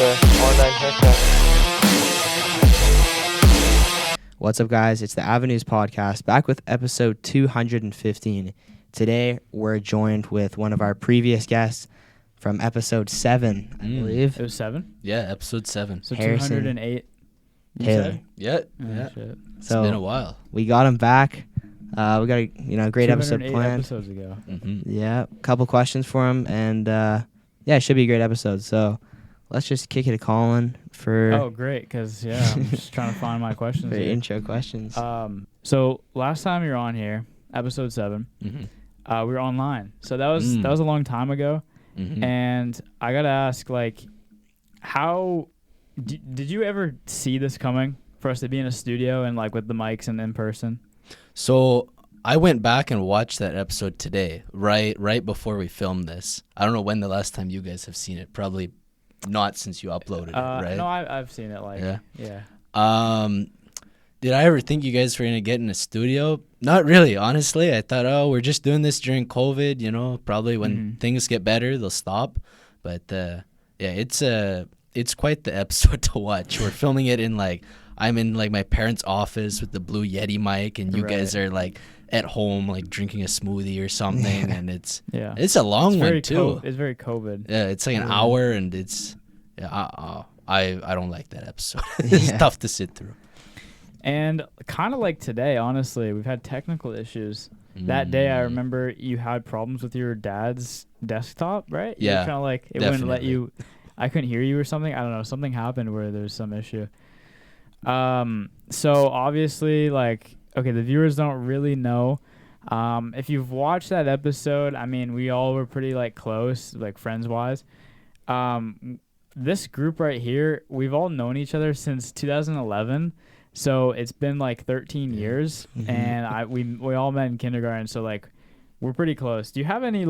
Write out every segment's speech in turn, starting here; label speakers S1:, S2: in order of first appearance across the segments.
S1: online haircut.
S2: What's up, guys? It's the Avenues Podcast, back with episode 215. Today, we're joined with one of our previous guests from episode 7, I believe.
S3: It was 7?
S4: Yeah, episode 7.
S3: So
S2: Harrison
S3: 208. you
S2: Taylor.
S3: said?
S4: Yeah,
S3: Oh, shit.
S4: it's
S2: So
S4: been a while.
S2: we got him back. We got a great episode
S3: 208
S2: planned.
S3: episodes ago.
S2: Yeah, a couple questions for him, and it should be a great episode. So let's just kick it to Colin for
S3: Oh, great, because, I'm just trying to find my questions
S2: for
S3: here.
S2: intro questions.
S3: So last time you were on here, episode 7, we were online. So that was a long time ago. And I got to ask, how did you ever see this coming for us to be in a studio and, with the mics and in person?
S4: So I went back and watched that episode today, right before we filmed this. I don't know when the last time you guys have seen it. Probably not since you uploaded it, right?
S3: No, I've seen it. Yeah.
S4: Did I ever think you guys were gonna get in a studio? Not really, honestly. I thought, we're just doing this during COVID. Probably when things get better, they'll stop. But it's quite the episode to watch. We're filming it in I'm in my parents' office with the blue Yeti mic, and you guys are at home drinking a smoothie or something, and it's a long one too.
S3: It's very COVID.
S4: Yeah, it's an hour, and it's I don't like that episode. It's tough to sit through. And
S3: kind of like today, honestly, we've had technical issues. That day, I remember you had problems with your dad's desktop, right?
S4: Yeah,
S3: kind of it wouldn't let you. I couldn't hear you or something. I don't know. Something happened where there's some issue. So obviously, okay, the viewers don't really know. If you've watched that episode, I mean, we all were pretty close, friends-wise. This group right here, we've all known each other since 2011. So it's been 13 years, and we all met in kindergarten. So we're pretty close. Do you have any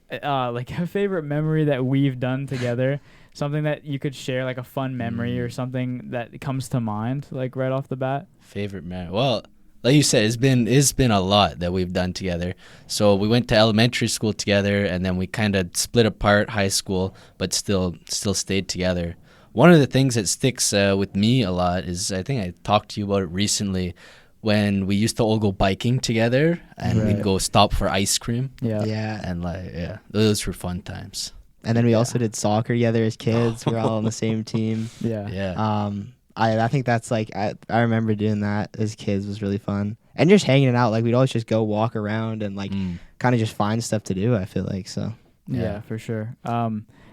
S3: a favorite memory that we've done together? Something that you could share, a fun memory or something that comes to mind, right off the bat?
S4: Favorite memory? Well, like you said, it's been a lot that we've done together. So we went to elementary school together, and then we kind of split apart high school, but still stayed together. One of the things that sticks with me a lot is, I think I talked to you about it recently, when we used to all go biking together, and we'd go stop for ice cream.
S2: Yeah.
S4: And those were fun times.
S2: And then we also did soccer together as kids. We were all on the same team.
S4: Yeah.
S2: I think that's I remember doing that as kids was really fun. And just hanging out, we'd always just go walk around and kind of just find stuff to do, I feel like. So
S3: yeah, for sure.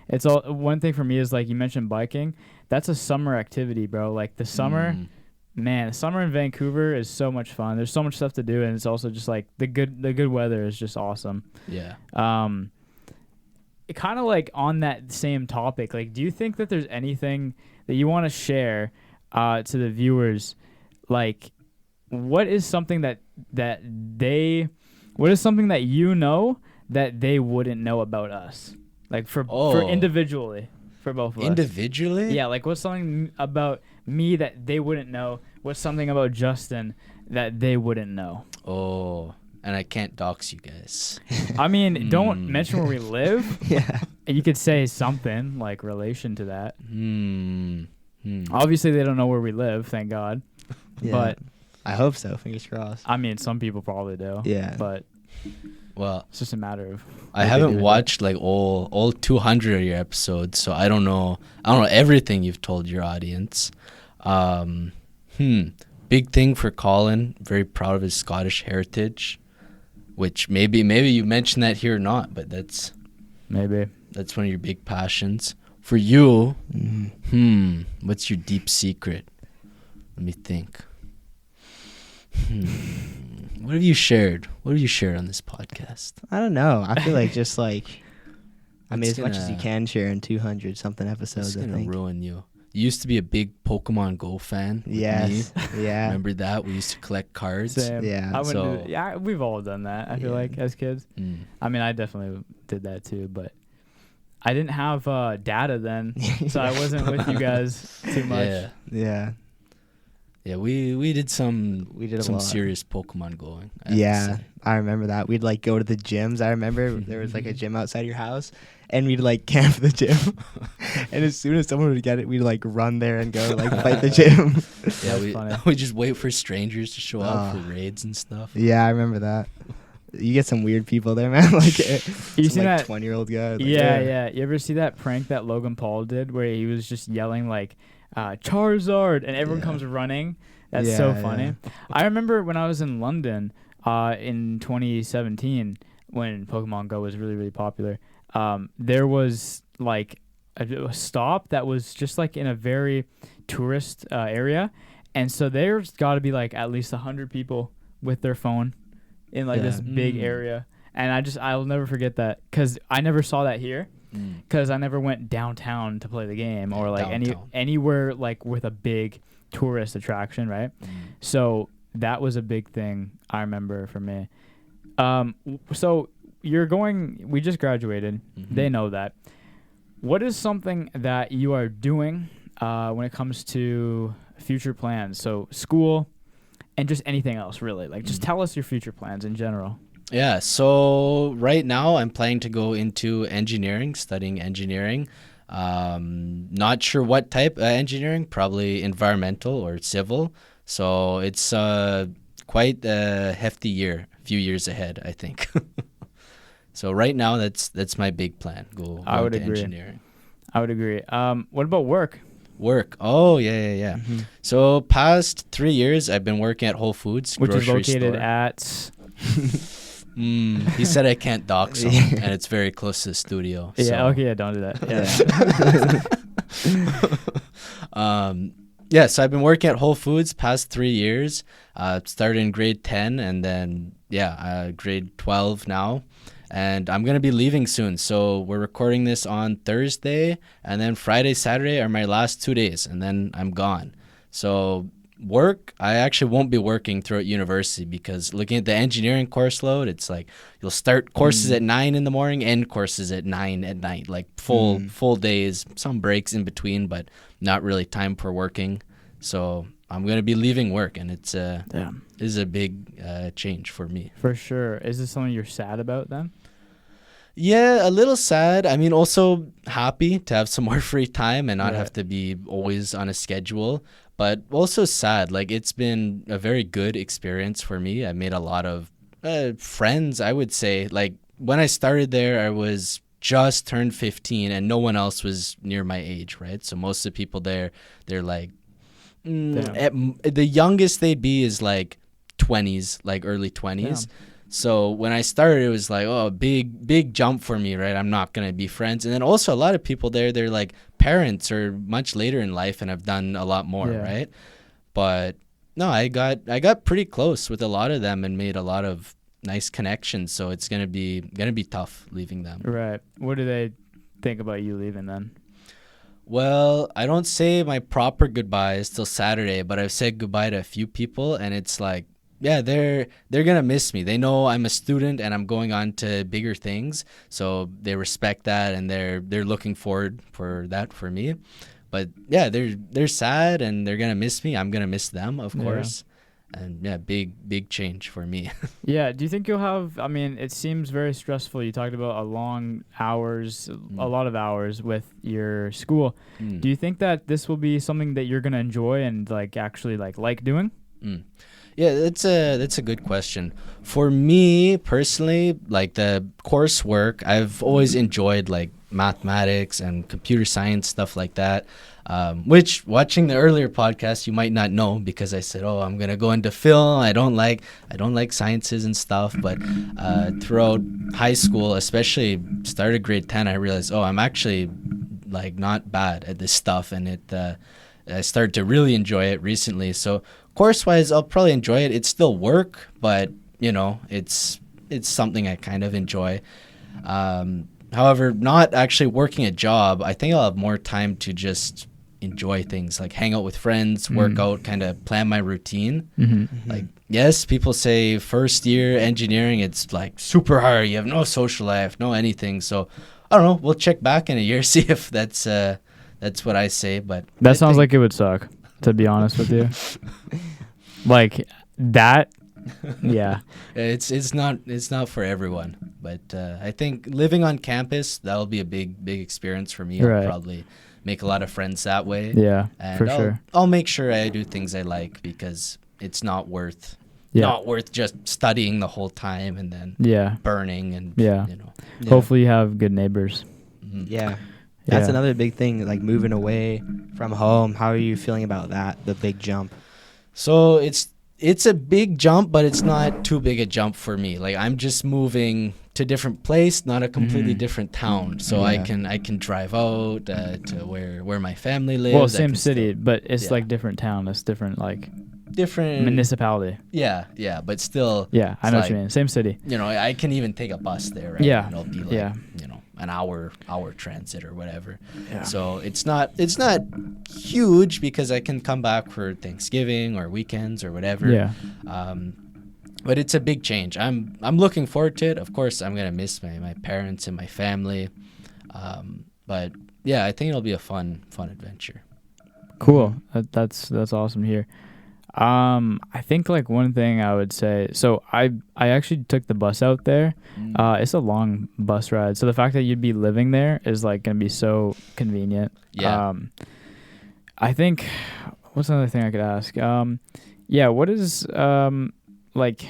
S3: It's all one thing for me is you mentioned biking. That's a summer activity, bro. The summer, man, summer in Vancouver is so much fun. There's so much stuff to do, and it's also just the good weather is just awesome.
S4: Yeah.
S3: Kind of on that same topic, do you think that there's anything that you want to share to the viewers? What is something that you know that they wouldn't know about us? For individually, for both of us.
S4: Individually?
S3: Yeah, what's something about me that they wouldn't know? What's something about Justin that they wouldn't know?
S4: Oh, and I can't dox you guys.
S3: I mean, don't mention where we live.
S2: yeah.
S3: You could say something relation to that. Obviously, they don't know where we live, thank God.
S2: Yeah.
S3: But
S2: I hope so. Fingers crossed.
S3: I mean, some people probably do.
S2: Yeah.
S3: But
S4: well,
S3: it's just a matter of.
S4: I haven't watched all 200 of your episodes, so I don't know everything you've told your audience. Big thing for Colin. Very proud of his Scottish heritage, which maybe you mentioned that here or not, but that's one of your big passions. For you, what's your deep secret? Let me think. What have you shared? What have you shared on this podcast?
S2: I don't know. I feel just as much as you can share in 200 something episodes.
S4: It's gonna ruin you. You used to be a big Pokemon Go fan.
S2: Yes.
S4: Me.
S2: Yeah.
S4: Remember that? We used to collect cards.
S3: Same.
S2: Yeah.
S3: We've all done that. I feel like as kids. I mean, I definitely did that too, but I didn't have data then, so I wasn't with you guys too much.
S2: Yeah.
S4: Yeah, we did some
S2: a
S4: some
S2: lot.
S4: serious Pokemon going. I have to
S2: Yeah,
S4: say.
S2: I remember that. We'd like go to the gyms. I remember there was like a gym outside your house, and we'd like camp the gym. And as soon as someone would get it, we'd like run there and go like fight the gym.
S4: Yeah,
S3: That's funny.
S4: we just wait for strangers to show up for raids and stuff.
S2: Yeah, I remember that. You get some weird people there, man. Like
S3: You
S2: some,
S3: see
S2: like
S3: that?
S2: 20-year-old guy. Like,
S3: Yeah. You ever see that prank that Logan Paul did where he was just yelling like Charizard and everyone
S2: Yeah.
S3: comes running? That's so
S2: Yeah,
S3: funny.
S2: yeah.
S3: I remember when I was in London in 2017 when Pokemon Go was really, really popular. There was like a stop that was just like in a very tourist area. And so there's got to be like at least 100 people with their phone in like
S2: Yeah.
S3: this big area. And I'll never forget that because I never saw that here because I never went downtown to play the game or like
S4: Downtown.
S3: anywhere like with a big tourist attraction, right? So that was a big thing I remember for me. So we just graduated. They know that. What is something that you are doing when it comes to future plans? So school and just anything else really. Like just tell us your future plans in general.
S4: Yeah, so right now I'm planning to go into engineering, studying engineering. Not sure what type of engineering, probably environmental or civil. So it's quite a hefty year, a few years ahead, I think. So right now that's my big plan. Go
S3: I would
S4: into
S3: agree.
S4: engineering.
S3: I would agree. What about work?
S4: Work. Oh, yeah. So past 3 years I've been working at Whole Foods,
S3: Which is
S4: grocery
S3: located
S4: store.
S3: at
S4: He said I can't dox him, and it's very close to the studio.
S3: Yeah,
S4: so.
S3: okay, yeah, don't do that. Yeah.
S4: Yeah, so I've been working at Whole Foods past 3 years. Started in grade 10 and then, grade 12 now. And I'm going to be leaving soon. So we're recording this on Thursday. And then Friday, Saturday are my last 2 days. And then I'm gone. So work, I actually won't be working throughout university because looking at the engineering course load, it's like you'll start courses at 9 in the morning, end courses at 9 at night, like full days, some breaks in between, but not really time for working. So I'm going to be leaving work, and it's is a big change for me.
S3: For sure. Is this something you're sad about then?
S4: Yeah, a little sad. I mean, also happy to have some more free time and not
S3: Right.
S4: have to be always on a schedule, but also sad. Like, it's been a very good experience for me. I made a lot of friends, I would say. Like, when I started there, I was just turned 15 and no one else was near my age, right? So most of the people there, they're like, the youngest they'd be is like 20s, like early 20s.
S3: Damn.
S4: So when I started, it was like, oh, big jump for me, right? I'm not going to be friends. And then also a lot of people there, they're like parents or much later in life and have done a lot more, right? But no, I got pretty close with a lot of them and made a lot of nice connections. So it's going to be tough leaving them.
S3: Right. What do they think about you leaving then?
S4: Well, I don't say my proper goodbyes till Saturday, but I've said goodbye to a few people, and it's like, yeah, they're gonna miss me. They know I'm a student and I'm going on to bigger things, so they respect that and they're looking forward for that for me. But yeah, they're sad and they're gonna miss me. I'm gonna miss them, of course. And yeah, big change for me.
S3: Yeah. Do you think you'll have? I mean, it seems very stressful. You talked about a lot of hours with your school. Do you think that this will be something that you're gonna enjoy and like actually like doing?
S4: Yeah, that's a good question. For me personally, like the coursework, I've always enjoyed like mathematics and computer science, stuff like that. Which watching the earlier podcast, you might not know because I said, "Oh, I'm gonna go into film. I don't like sciences and stuff." But throughout high school, especially started grade 10, I realized, oh, I'm actually like not bad at this stuff, and I started to really enjoy it recently. So course-wise, I'll probably enjoy it. It's still work, but you know, it's something I kind of enjoy. However, not actually working a job, I think I'll have more time to just enjoy things like hang out with friends, work out, kind of plan my routine. Like, yes, people say first year engineering, it's like super hard. You have no social life, no anything. So I don't know. We'll check back in a year, see if that's what I say. But
S3: That sounds like it would suck. to be honest with you. Like that, yeah.
S4: It's not for everyone, but I think living on campus, that'll be a big experience for me.
S3: Right.
S4: I'll probably make a lot of friends that way.
S3: Yeah,
S4: and
S3: for sure.
S4: I'll make sure I do things I like, because it's not worth just studying the whole time and then burning and
S3: Hopefully you have good neighbors.
S4: Mm-hmm.
S2: Yeah. That's another big thing, like moving away from home. How are you feeling about that, the big jump?
S4: So it's a big jump, but it's not too big a jump for me. Like, I'm just moving to a different place, not a completely different town. So I can drive out to where my family lives.
S3: Well, same city, but it's like different town. It's different, like
S4: different
S3: municipality.
S4: Yeah, but still.
S3: Yeah, I know what you mean. Same city.
S4: I can even take a bus there, right?
S3: Yeah.
S4: And it'll be like, an hour transit or whatever.
S3: Yeah.
S4: So it's not huge, because I can come back for Thanksgiving or weekends or whatever.
S3: Yeah.
S4: But it's a big change. I'm looking forward to it. Of course, I'm gonna miss my parents and my family. But yeah, I think it'll be a fun adventure.
S3: Cool. That's awesome to hear. I think like one thing I would say, so I actually took the bus out there. It's a long bus ride. So the fact that you'd be living there is like going to be so convenient.
S4: Yeah.
S3: I think, what's another thing I could ask? What is, like,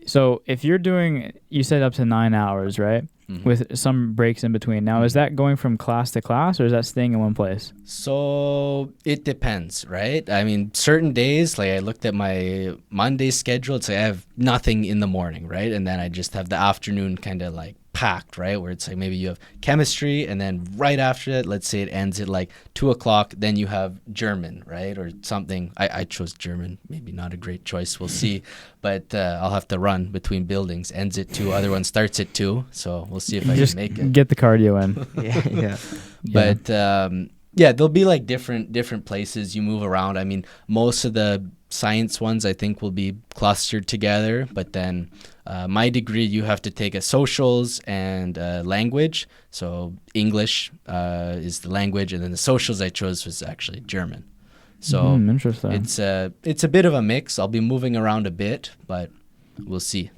S3: so if you're doing, you said up to 9 hours, right? Mm-hmm. With some breaks in between. Now, is that going from class to class, or is that staying in one place?
S4: So it depends, right? I mean, certain days, like I looked at my Monday schedule, it's like I have nothing in the morning, right? And then I just have the afternoon kind of like packed, right? Where it's like maybe you have chemistry, and then right after that, let's say it ends at like 2:00, then you have German, right? Or something. I chose German, maybe not a great choice, we'll see. But I'll have to run between buildings. Ends at 2, other one starts at 2, so we'll see if I can make it.
S3: Get the cardio in.
S2: Yeah.
S4: But there'll be like different places you move around. I mean, most of the science ones I think will be clustered together, but then my degree, you have to take a socials and language. So English is the language, and then the socials I chose was actually German. So
S3: interesting.
S4: It's a bit of a mix. I'll be moving around a bit, but we'll see.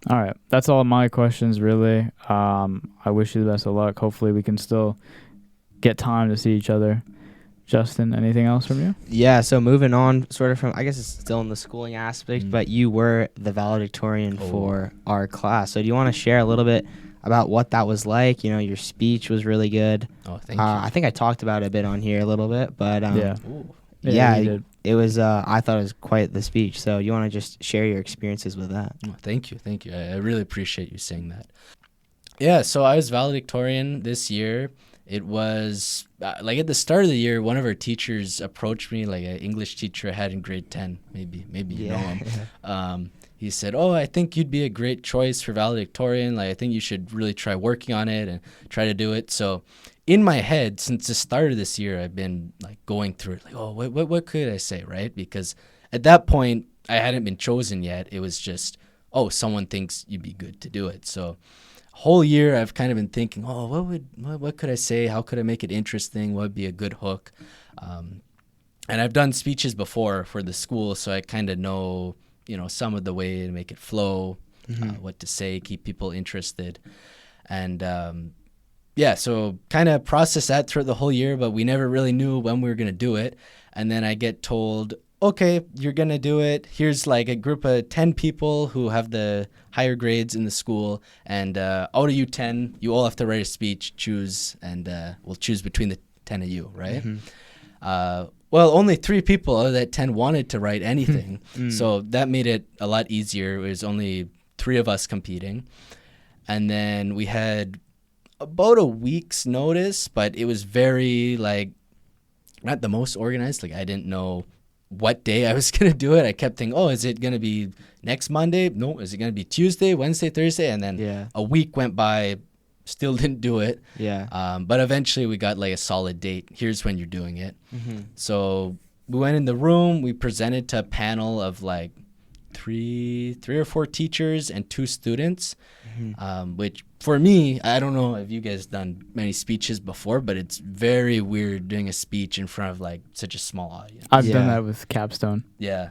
S3: All right, that's all my questions really. I wish you the best of luck. Hopefully we can still get time to see each other. Justin, anything else from you?
S2: Yeah, so moving on sort of from, I guess it's still in the schooling aspect, but you were the valedictorian for our class. So do you want to share a little bit about what that was like? Your speech was really good.
S4: Oh, thank you.
S2: I think I talked about it a bit on here a little bit, but it was, I thought it was quite the speech. So you want to just share your experiences with that?
S4: Oh, thank you. I really appreciate you saying that. Yeah, so I was valedictorian this year. It was like at the start of the year, one of our teachers approached me, like an English teacher I had in grade 10, maybe you know him. He said, I think you'd be a great choice for valedictorian. Like, I think you should really try working on it and try to do it. So in my head, since the start of this year, I've been like going through it, like, what could I say, right? Because at that point, I hadn't been chosen yet. It was just, someone thinks you'd be good to do it. So whole year I've kind of been thinking, what could I say? How could I make it interesting? What would be a good hook? And I've done speeches before for the school, so I kind of know, some of the way to make it flow, what to say, keep people interested. And so kind of process that throughout the whole year, but we never really knew when we were going to do it. And then I get told, okay, you're going to do it. Here's like a group of 10 people who have the higher grades in the school. And out of you 10, you all have to write a speech, choose, and we'll choose between the 10 of you, right? Well, only 3 people out of that 10 wanted to write anything. So that made it a lot easier. It was only 3 of us competing. And then we had about a week's notice, but it was very like not the most organized. Like I didn't know what day I was going to do it. I kept thinking, is it going to be next Monday? No. Is it going to be Tuesday, Wednesday, Thursday? And then a week went by, still didn't do it. But eventually we got like a solid date. Here's when you're doing it. So we went in the room. We presented to a panel of like three or four teachers and 2 students, which for me, I don't know if you guys done many speeches before, but it's very weird doing a speech in front of like such a small audience.
S3: I've done that with Capstone.
S4: Yeah.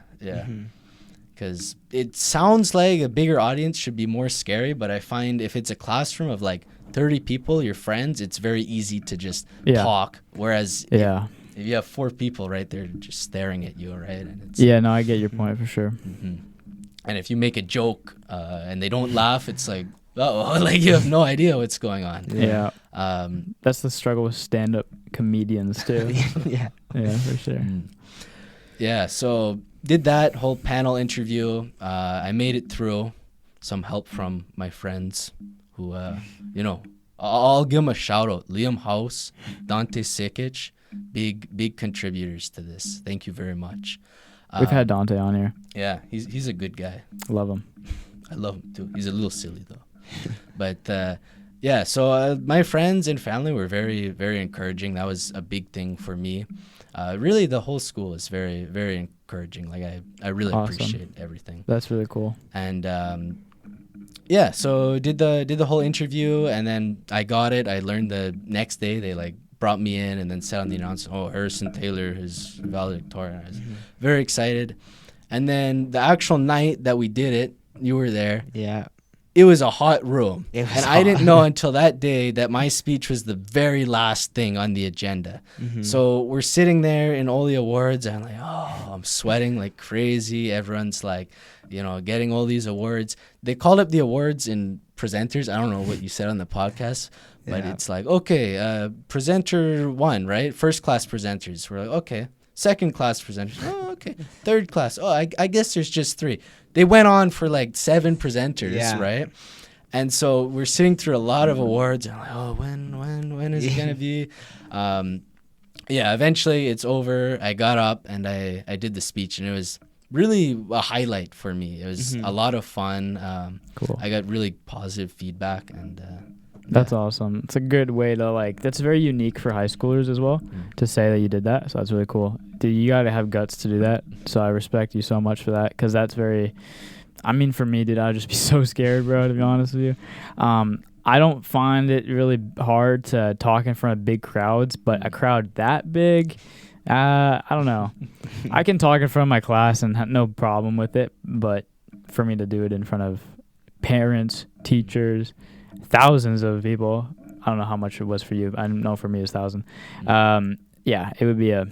S4: Because it sounds like a bigger audience should be more scary, but I find if it's a classroom of like 30 people, your friends, it's very easy to just talk. Whereas if you have 4 people right there just staring at you, right? And it's,
S3: no, I get your point for sure.
S4: And if you make a joke and they don't laugh, it's like, like you have no idea what's going on.
S3: Yeah. That's the struggle with stand-up comedians too. Yeah, for sure.
S4: Yeah, so did that whole panel interview. I made it through. Some help from my friends who, I'll give them a shout out. Liam House, Dante Sikic, big contributors to this. Thank you very much.
S3: We've had Dante on here.
S4: Yeah, he's a good guy.
S3: Love him.
S4: I love him too. He's a little silly though. But so my friends and family were very, very encouraging. That was a big thing for me. Really, the whole school is very, very encouraging. Like I really appreciate everything.
S3: That's really cool.
S4: And so did the whole interview, and then I got it. I learned the next day they like brought me in and then said on the announcement, Harrison Taylor is valedictorian. I was very excited. And then the actual night that we did it, you were there.
S2: Yeah.
S4: It was a hot room. I didn't know until that day that my speech was the very last thing on the agenda. So we're sitting there in all the awards, and I'm like, I'm sweating like crazy. Everyone's like, getting all these awards. They called up the awards in presenters. I don't know what you said on the podcast, but it's like, okay, presenter 1, right? First class presenters. We're like, okay. Second class presenters. Oh, okay. Third class. Oh, I guess there's just 3. They went on for like 7 presenters, right? And so we're sitting through a lot of awards. And I'm like, when is it gonna be? Eventually it's over. I got up and I did the speech, and it was really a highlight for me. It was a lot of fun.
S3: Cool.
S4: I got really positive feedback, and
S3: that's awesome. It's a good way to that's very unique for high schoolers as well to say that you did that. So that's really cool. Dude, you got to have guts to do that. So I respect you so much for that, because that's very, for me, dude, I'd just be so scared, bro, to be honest with you. I don't find it really hard to talk in front of big crowds, but a crowd that big, I don't know. I can talk in front of my class and have no problem with it, but for me to do it in front of parents, teachers, thousands of people, I don't know how much it was for you. I know for me it's 1,000. It would be a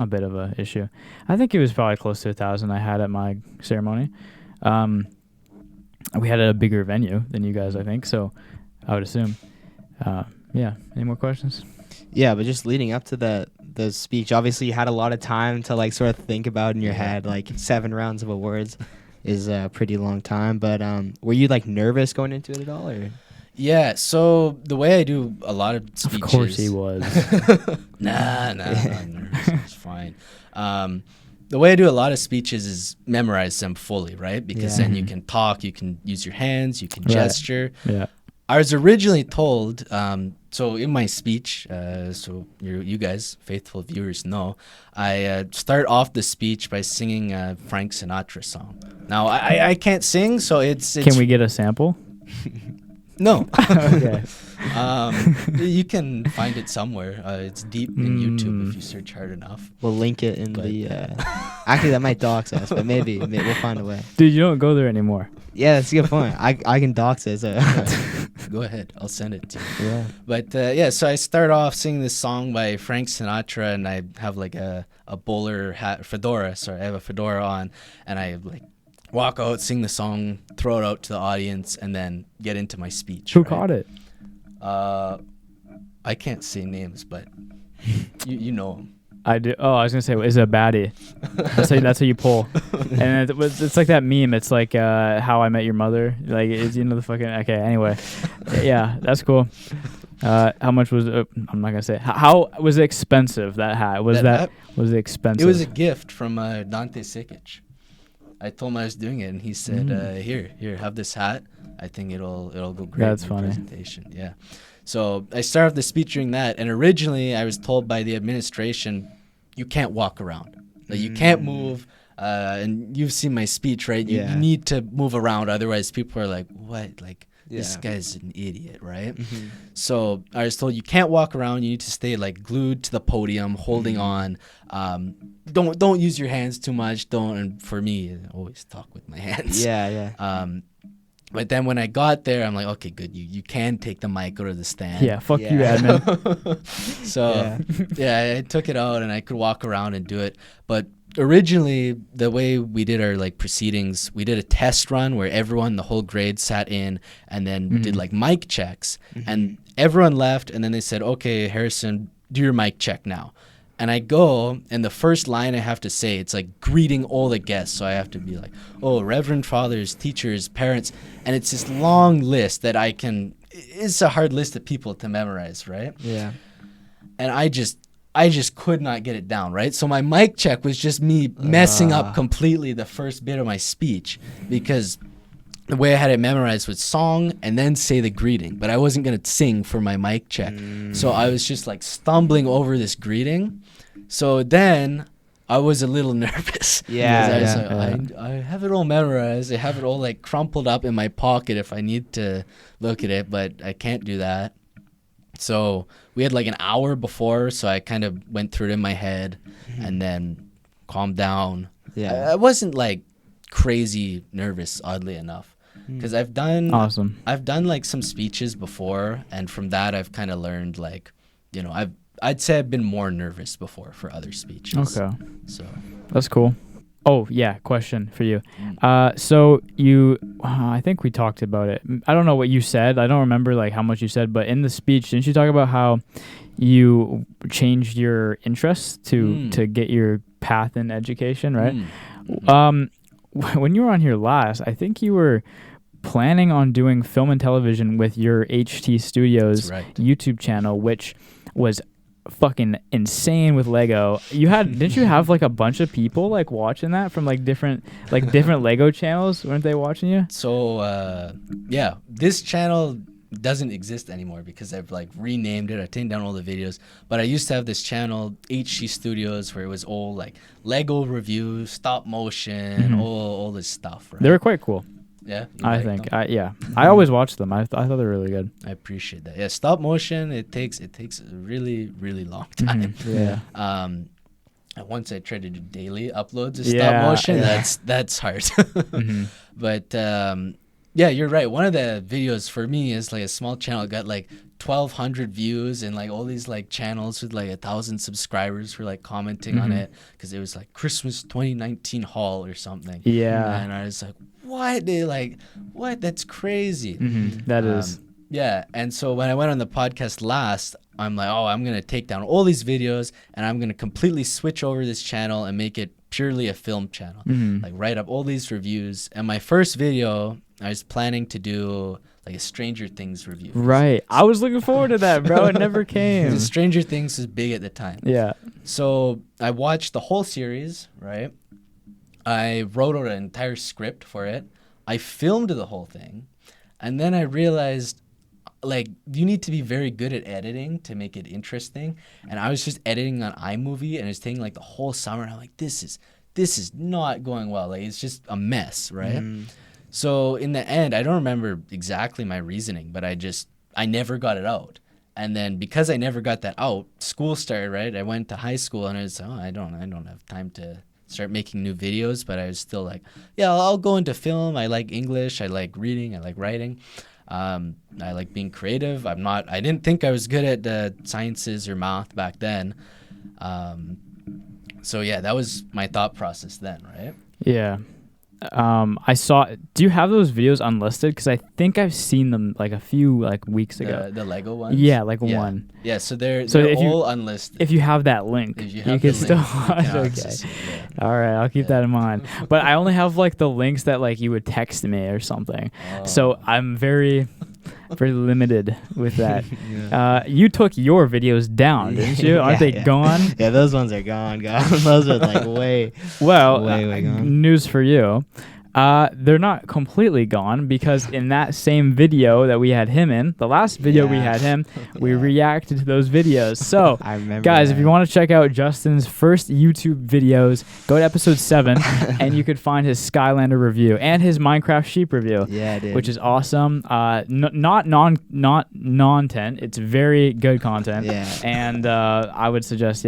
S3: bit of a issue. I think it was probably close to 1,000 I had at my ceremony. We had a bigger venue than you guys, I think, so I would assume. Any more questions?
S2: Yeah, but just leading up to the speech, obviously you had a lot of time to like sort of think about in your head. Like 7 rounds of awards is a pretty long time, but were you like nervous going into it at all, or?
S4: Yeah, so the way I do a lot of speeches...
S3: Of course he was.
S4: Nah, I'm not nervous. It's fine. The way I do a lot of speeches is memorize them fully, right? Because then you can talk, you can use your hands, you can gesture.
S3: Yeah.
S4: I was originally told, so in my speech, so you guys, faithful viewers, know, I start off the speech by singing a Frank Sinatra song. Now, I can't sing, so it's...
S3: Can we get a sample?
S4: No.
S3: Okay.
S4: You can find it somewhere. It's deep in YouTube if you search hard enough.
S2: We'll link it in the... actually, that might dox us, but maybe we'll find a way.
S3: Dude, you don't go there anymore.
S2: Yeah, that's a good point. I can dox it. So.
S4: Go ahead. I'll send it to you.
S2: Yeah.
S4: But, so I start off singing this song by Frank Sinatra, and I have like a bowler hat, fedora. Sorry, I have a fedora on, and I like... walk out, sing the song, throw it out to the audience, and then get into my speech.
S3: Who caught it?
S4: I can't say names, but you know them.
S3: I do. Oh, I was gonna say, is it a baddie? That's how you pull. And it's like that meme. It's like How I Met Your Mother. Like, is the fucking... Okay, anyway. Yeah, that's cool. How much was it? I'm not gonna say. How was it expensive, that hat? Was it expensive?
S4: It was a gift from Dante Sikic. I told him I was doing it, and he said, "Here, have this hat. I think it'll go great."
S3: That's
S4: in the
S3: funny.
S4: Presentation, yeah. So I started the speech doing that, and originally I was told by the administration, "You can't walk around. Like, you can't move." And you've seen my speech, right? You need to move around, otherwise people are like, "What? Like, this
S2: Yeah.
S4: guy's an idiot, right?
S2: Mm-hmm.
S4: So I was told you can't walk around. You need to stay like glued to the podium, holding on. Don't use your hands too much. Don't. And for me, I always talk with my hands.
S2: Yeah.
S4: But then when I got there, I'm like, okay, good. You can take the mic, go to the stand.
S3: Yeah, fuck you,
S2: Yeah.
S3: admin.
S4: So yeah, I took it out and I could walk around and do it. But originally, the way we did our like proceedings, we did a test run where everyone, the whole grade, sat in and then did like mic checks, and everyone left, and then they said, okay, Harrison, do your mic check now. And I go, and the first line I have to say, it's like greeting all the guests. So I have to be like, oh, Reverend Fathers, teachers, parents. And it's this long list that it's a hard list of people to memorize, right?
S2: Yeah.
S4: And I just could not get it down, right? So my mic check was just me messing up completely the first bit of my speech, because the way I had it memorized was song and then say the greeting, but I wasn't going to sing for my mic check. So I was just like stumbling over this greeting. So then I was a little nervous.
S2: Yeah,
S4: I was
S2: yeah.
S4: like, I have it all memorized. I have it all like crumpled up in my pocket if I need to look at it, but I can't do that. So we had like an hour before, so I kind of went through it in my head and then calmed down.
S2: Yeah.
S4: I wasn't like crazy nervous, oddly enough, because I've done like some speeches before, and from that I've kind of learned like, you know, I'd say I've been more nervous before for other speeches.
S3: Okay,
S4: so
S3: that's cool. Oh yeah, question for you. So you, I think we talked about it. I don't know what you said. I don't remember like how much you said, but in the speech, didn't you talk about how you changed your interests to get your path in education, right? When you were on here last, I think you were planning on doing film and television with your HT Studios YouTube channel, which was fucking insane with Lego. Didn't you have like a bunch of people like watching that from like different Lego channels? Weren't they watching you?
S4: So yeah, this channel doesn't exist anymore because I've like renamed it. I've taken down all the videos, but I used to have this channel, HT Studios, where it was all like Lego reviews, stop motion, all this stuff. Right?
S3: They were quite cool.
S4: Yeah,
S3: I think. I always watched them. I thought they were really good.
S4: I appreciate that. Yeah, stop motion. It takes a really long time.
S3: Yeah.
S4: And once I tried to do daily uploads of stop motion, that's hard. But yeah, you're right. One of the videos for me is like a small channel. It got like 1,200 views, and like all these like channels with like 1,000 subscribers were like commenting on it because it was like Christmas 2019 haul or something.
S3: Yeah.
S4: And I was like, what? They like, what? That's crazy.
S3: That is.
S4: Yeah. And so when I went on the podcast last, I'm like, oh, I'm going to take down all these videos and I'm going to completely switch over this channel and make it purely a film channel. Like write up all these reviews. And my first video, I was planning to do like a Stranger Things review.
S3: Right. I was looking forward to that, bro. It never came.
S4: Stranger Things was big at the time.
S3: Yeah.
S4: So I watched the whole series, right? I wrote out an entire script for it. I filmed the whole thing. And then I realized, like, you need to be very good at editing to make it interesting. And I was just editing on iMovie, and it was taking like the whole summer. And I'm like, this is not going well. Like, it's just a mess, right? So in the end, I don't remember exactly my reasoning, but I never got it out. And then because I never got that out, school started, right? I went to high school, and I was like, oh, I don't have time to start making new videos. But I was still like, yeah, I'll go into film. I like English. I like reading. I like writing. I like being creative. I didn't think I was good at the sciences or math back then. So yeah, that was my thought process then, right?
S3: Yeah. Do you have those videos unlisted? Because I think I've seen them like a few like weeks ago.
S4: The Lego ones?
S3: Yeah, like one.
S4: Yeah, so they're
S3: if
S4: all unlisted.
S3: If you have that link, you can still watch. Okay. All right, I'll keep that in mind. But I only have like the links that like you would text me or something. So I'm very limited with that. You took your videos down, didn't you? Aren't they gone?
S2: Yeah, those ones are gone. Those are like way
S3: well.
S2: way gone.
S3: News for you. They're not completely gone because in that same video that we had him in, the last video we had him, we reacted to those videos. So,
S2: I remember
S3: guys,
S2: that.
S3: if you want to check out Justin's first YouTube videos, go to episode 7 and you could find his Skylander review and his Minecraft sheep review.
S2: Yeah, dude.
S3: Which is awesome. Not non-content. It's very good content.
S2: Yeah.
S3: And I would suggest,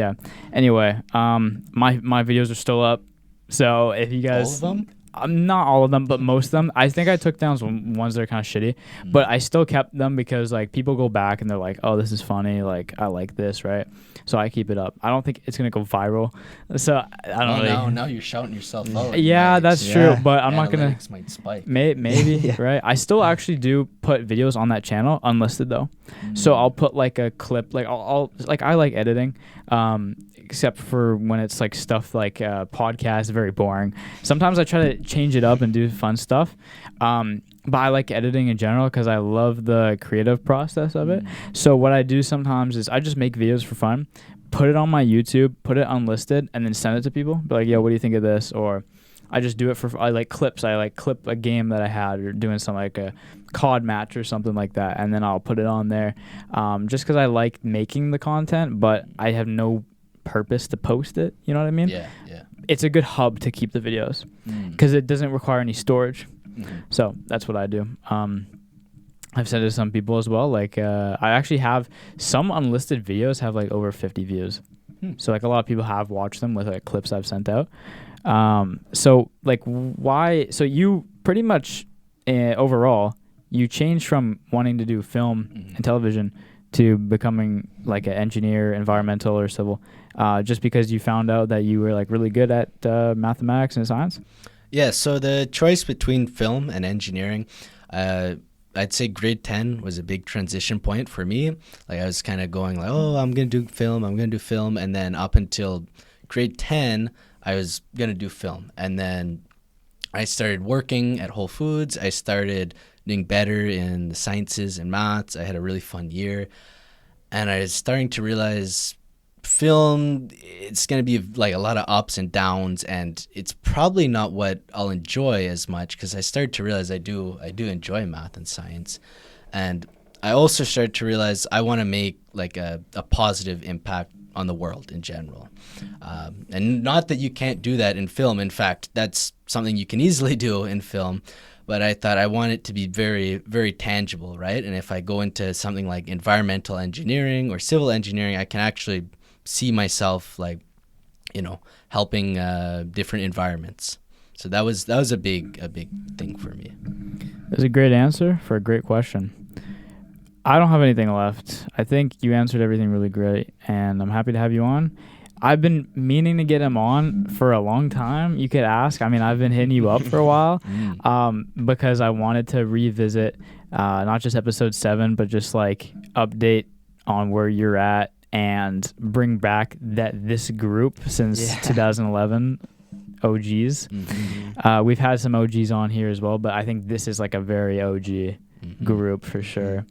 S3: Anyway, my videos are still up. So if you guys,
S4: all of them?
S3: Not all of them, but most of them. I think I took down some ones that are kind of shitty, but I still kept them because like people go back and they're like, "Oh, this is funny. Like I like this, right?" So I keep it up. I don't think it's gonna go viral. So I don't really.
S4: Now you're shouting yourself out.
S3: Yeah, that's true. But I'm not gonna.
S4: Might spike.
S3: Maybe right. I still actually do put videos on that channel unlisted though. So I'll put like a clip. Like I'll like I like editing. Except for when it's like stuff like podcast, very boring. Sometimes I try to change it up and do fun stuff. But I like editing in general because I love the creative process of it. So what I do sometimes is I just make videos for fun, put it on my YouTube, put it unlisted, and then send it to people. Be like, yo, what do you think of this? Or I just do it for, I like clips. I like clip a game that I had or doing something like a COD match or something like that. And then I'll put it on there just because I like making the content, but I have no purpose to post it. You know what I mean?
S4: Yeah.
S3: It's a good hub to keep the videos because it doesn't require any storage. So that's what I do. I've said to some people as well, like I actually have some unlisted videos have like over 50 views. So like a lot of people have watched them with like clips I've sent out. So like why, so you pretty much overall, you changed from wanting to do film and television to becoming like an engineer, environmental or civil, just because you found out that you were like really good at mathematics and science?
S4: Yeah, so the choice between film and engineering, I'd say grade 10 was a big transition point for me. Like I was kind of going like, oh, I'm going to do film. And then up until grade 10, I was going to do film. And then I started working at Whole Foods. I started doing better in the sciences and maths. I had a really fun year. And I was starting to realize film, it's going to be like a lot of ups and downs, and it's probably not what I'll enjoy as much because I started to realize I do enjoy math and science. And I also started to realize I want to make like a positive impact on the world in general. And not that you can't do that in film. In fact, that's something you can easily do in film. But I thought I want it to be very, very tangible, right? And if I go into something like environmental engineering or civil engineering, I can actually see myself like, you know, helping different environments. So that was a big thing for me.
S3: That's a great answer for a great question. I don't have anything left. I think you answered everything really great, and I'm happy to have you on. I've been meaning to get him on for a long time. You could ask. I mean, I've been hitting you up for a while because I wanted to revisit not just episode 7, but just like update on where you're at and bring back this group since 2011 OGs. We've had some OGs on here as well, but I think this is like a very OG group for sure.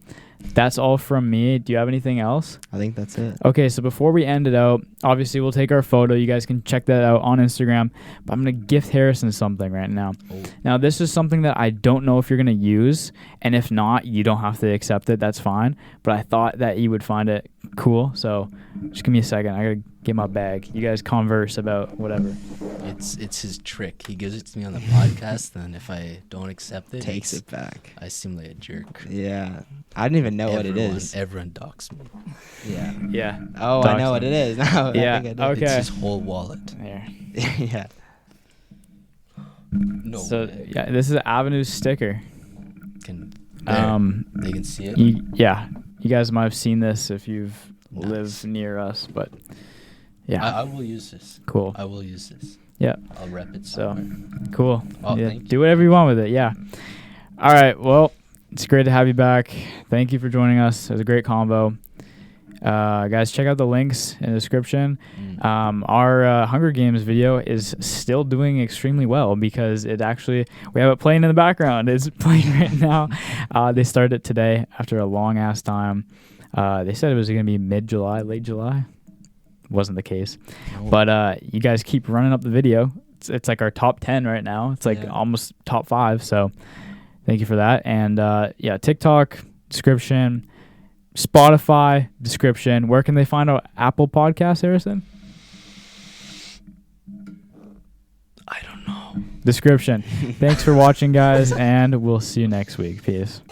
S3: That's all from me. Do you have anything else?
S2: I think that's it.
S3: Okay, so before we end it out, obviously we'll take our photo. You guys can check that out on Instagram. But I'm going to gift Harrison something right now. Oh. Now, this is something that I don't know if you're going to use. And if not, you don't have to accept it. That's fine. But I thought that you would find it cool. So just give me a second. I got to get my bag. You guys converse about whatever.
S4: It's his trick. He gives it to me on the podcast, and if I don't accept it,
S2: takes it back.
S4: I seem like a jerk.
S2: Yeah. I didn't even know what it is.
S4: Everyone docks me.
S2: Yeah.
S3: Yeah.
S2: Oh, I know what it is now.
S3: Yeah.
S2: I think I
S3: Okay.
S4: It's his whole wallet.
S3: There.
S2: Yeah.
S4: No.
S3: So
S4: way.
S3: yeah, this is an Avenue sticker.
S4: They can see it.
S3: You guys might have seen this if you've lived near us, but yeah.
S4: I will use this.
S3: Cool.
S4: I will use this.
S3: Yeah.
S4: I'll rep it
S3: So
S4: somewhere.
S3: cool.
S4: Oh,
S3: yeah.
S4: thank you.
S3: Do whatever you want with it. Yeah. All right. Well, it's great to have you back. Thank you for joining us. It was a great combo. Guys, check out the links in the description. Our Hunger Games video is still doing extremely well because we have it playing in the background. It's playing right now. They started it today after a long ass time. They said it was going to be mid-July, late July. Wasn't the case. No. But you guys keep running up the video. it's like our top 10 right now. It's like
S2: Yeah.
S3: almost top 5. So thank you for that. And yeah, TikTok description, Spotify description. Where can they find out Apple Podcasts, Harrison?
S4: I don't know.
S3: Description. Thanks for watching, guys, and we'll see you next week. Peace.